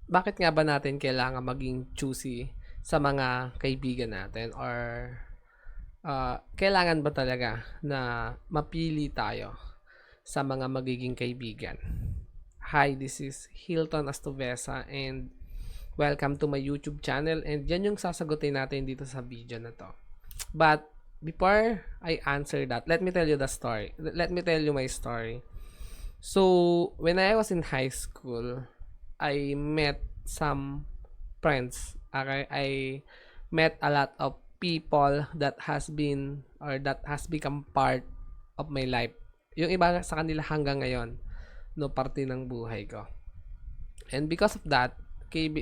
bakit nga ba natin kailangan maging choosy sa mga kaibigan natin or kailangan ba talaga na mapili tayo sa mga magiging kaibigan? Hi, this is Hilton Astuvesa and welcome to my YouTube channel and yan yung sasagutin natin dito sa video na to. But before I answer that, let me tell you the story. Let me tell you my story. So, when I was in high school, I met some friends. Okay, I met a lot of people that has been or that has become part of my life. Yung iba sa kanila hanggang ngayon, no, parte ng buhay ko. And because of that,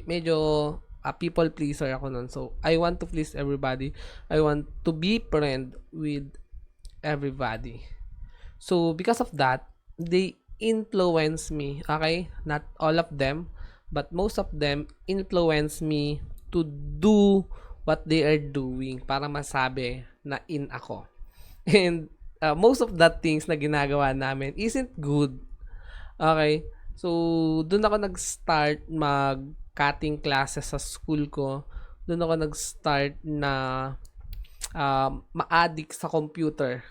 medyo people pleaser ako nun. So, I want to please everybody. I want to be friend with everybody. So, because of that, they influence me. Okay? Not all of them, but most of them influence me to do what they are doing para masabi na in ako. And most of that things na ginagawa namin isn't good. Okay? So, doon ako nag-start mag-cutting classes sa school ko. Doon ako nag-start na ma-addict sa computer.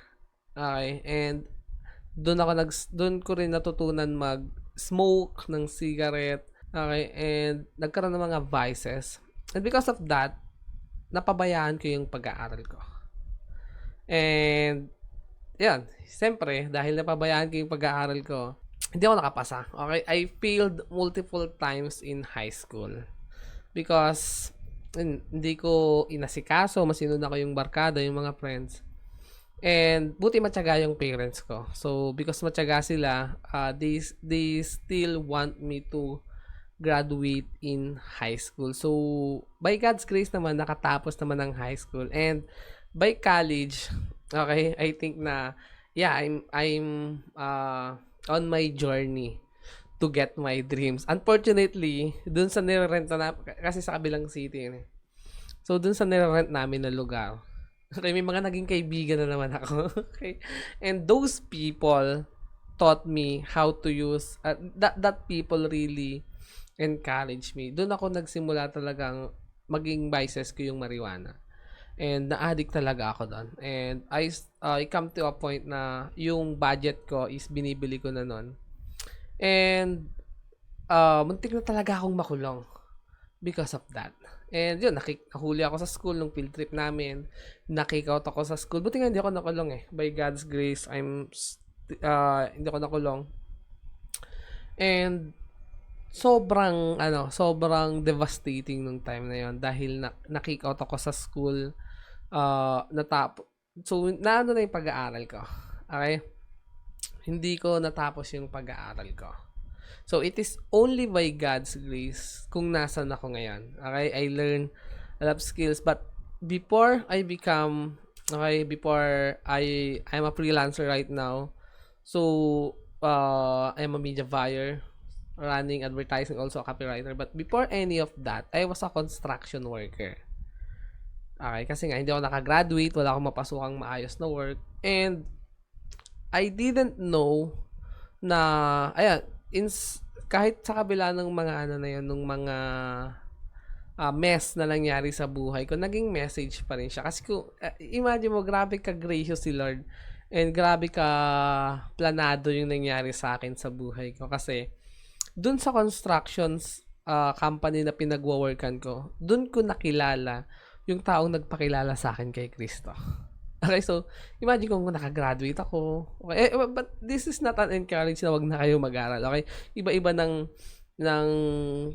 Okay? And doon ko rin natutunan mag-smoke ng cigarette. Okay? And nagkaroon ng mga vices. And because of that, napabayaan ko yung pag-aaral ko. And, yan. Siyempre, dahil napabayaan ko yung pag-aaral ko, hindi ako nakapasa. Okay? I failed multiple times in high school. Because, hindi ko inasikaso, masinunod ako yung barkada, yung mga friends. And buti matyaga yung parents ko. So because matyaga sila, they still want me to graduate in high school. So by God's grace naman nakatapos naman ng high school and by college, okay, I think na yeah, I'm on my journey to get my dreams. Unfortunately, dun sa nirerent na kasi sa kabilang city yun eh. So dun sa nirerent namin na lugar, okay, may mga naging kaibigan na naman ako. Okay. And those people taught me how to use, that people really encouraged me. Doon ako nagsimula talagang maging vices ko yung marijuana. And na-addict talaga ako doon. And I come to a point na yung budget ko is binibili ko na noon. And muntik na talaga akong makulong because of that. And yun, nakahuli ako sa school nung field trip namin. Nakikout ako sa school. Buti nga hindi ako nakulong eh. By God's grace, hindi ako nakulong. And sobrang devastating nung time na yon dahil nakikout ako sa school. So, naano na yung pag-aaral ko. Okay? Hindi ko natapos yung pag-aaral ko. So, it is only by God's grace kung nasan ako ngayon. Okay? I learn a lot of skills. But before I'm a freelancer right now. So, I'm a media buyer, running advertising, also a copywriter. But before any of that, I was a construction worker. Okay? Kasi nga, hindi ako nakagraduate, wala akong mapasukang maayos na work. And, I didn't know na, ayan, kahit sa kabila ng mga nung mga mess na nangyari sa buhay ko, naging message pa rin siya. Kasi imagine mo, grabe ka gracious si Lord and grabe ka planado yung nangyari sa akin sa buhay ko. Kasi dun sa constructions company na pinagwo-workan ko, dun ko nakilala yung taong nagpakilala sa akin kay Kristo. Okay, so, imagine kung nakagraduate ako. Okay, but this is not an encourage na wag na kayo mag-aral. Okay? Iba-iba ng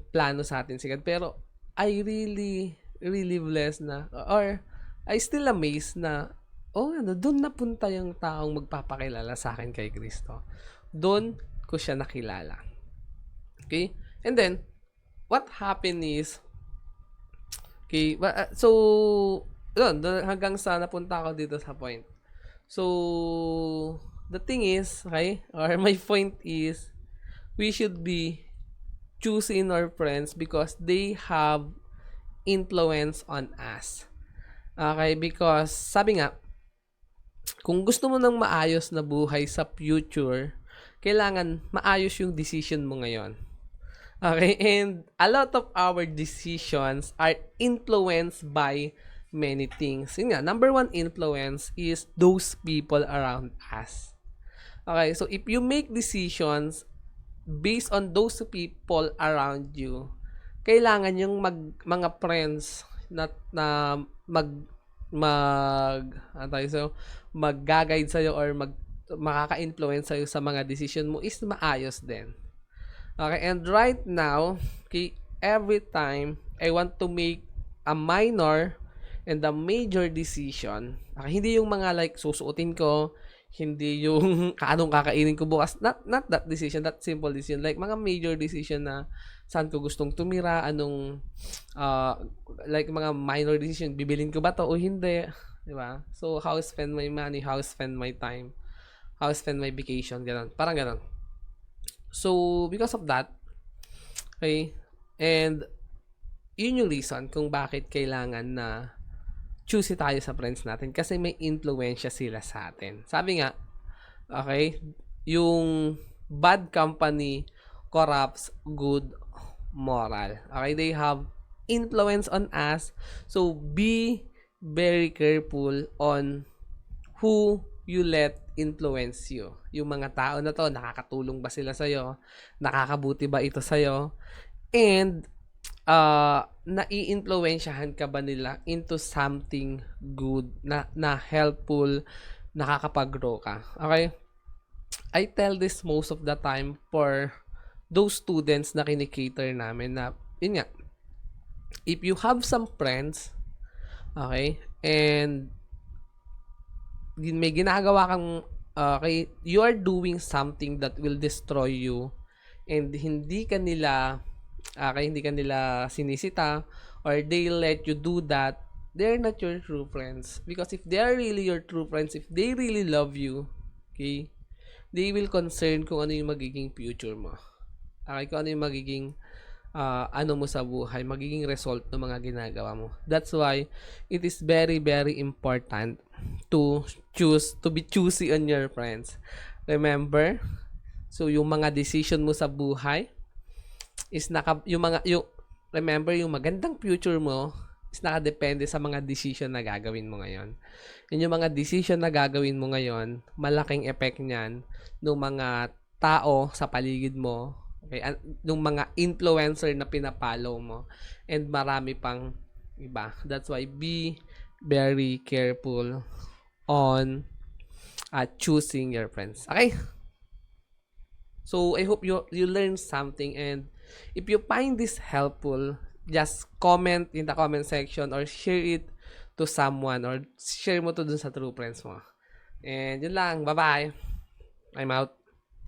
plano sa atin sigad. Pero, I really blessed na, or, I still amazed na, doon napunta yung taong magpapakilala sa akin kay Kristo. Doon ko siya nakilala. Okay? And then, what happened is, okay, so, doon, hanggang sa napunta ako dito sa point. So, the thing is, okay, or my point is, we should be choosing our friends because they have influence on us. Okay, because sabi nga, kung gusto mo ng maayos na buhay sa future, kailangan maayos yung decision mo ngayon. Okay, and a lot of our decisions are influenced by many things. Yun nga, number one influence is those people around us. Okay, so if you make decisions based on those people around you, kailangan yung mga friends na mag mag-guide sa'yo or makaka-influence sa'yo sa mga decision mo is maayos din. Okay, and right now, okay, every time I want to make a minor and a major decision, okay, hindi yung mga like susuotin ko, hindi yung anong kakainin ko bukas, not that decision, that simple decision, like mga major decision na saan ko gustong tumira, anong like mga minor decision, bibilin ko ba to o hindi, di ba? So how I spend my money, how I spend my time, how I spend my vacation, ganun, parang ganun. So because of that, okay, and yun yung reason kung bakit kailangan na choosy tayo sa friends natin kasi may influensya sila sa atin. Sabi nga, okay, yung bad company corrupts good moral. Okay, they have influence on us. So be very careful on who you let influence you. Yung mga tao na to, nakakatulong ba sila sa'yo? Nakakabuti ba ito sa'yo? And nai-influensyahan ka ba nila into something good na helpful, nakakapag-grow ka. Okay? I tell this most of the time for those students na kinikater namin na, yun nga, if you have some friends, okay, and may ginagawa kang, okay, you are doing something that will destroy you and hindi ka nila sinisita or they let you do that, they're not your true friends. Because if they are really your true friends, if they really love you, okay, they will concern kung ano yung magiging future mo. Okay, kung ano yung magiging ano mo sa buhay, magiging result ng mga ginagawa mo. That's why it is very, very important to be choosy on your friends. Remember, so yung mga decision mo sa buhay, is remember yung magandang future mo is nakadepende sa mga decision na gagawin mo ngayon. Yung mga decision na gagawin mo ngayon, malaking effect niyan ng mga tao sa paligid mo, okay, ng mga influencer na pinapollow mo, and marami pang iba. That's why be very careful on choosing your friends. Okay? So I hope you learn something, and if you find this helpful, just comment in the comment section or share it to someone or share mo to dun sa true friends mo. And yun lang. Bye-bye. I'm out.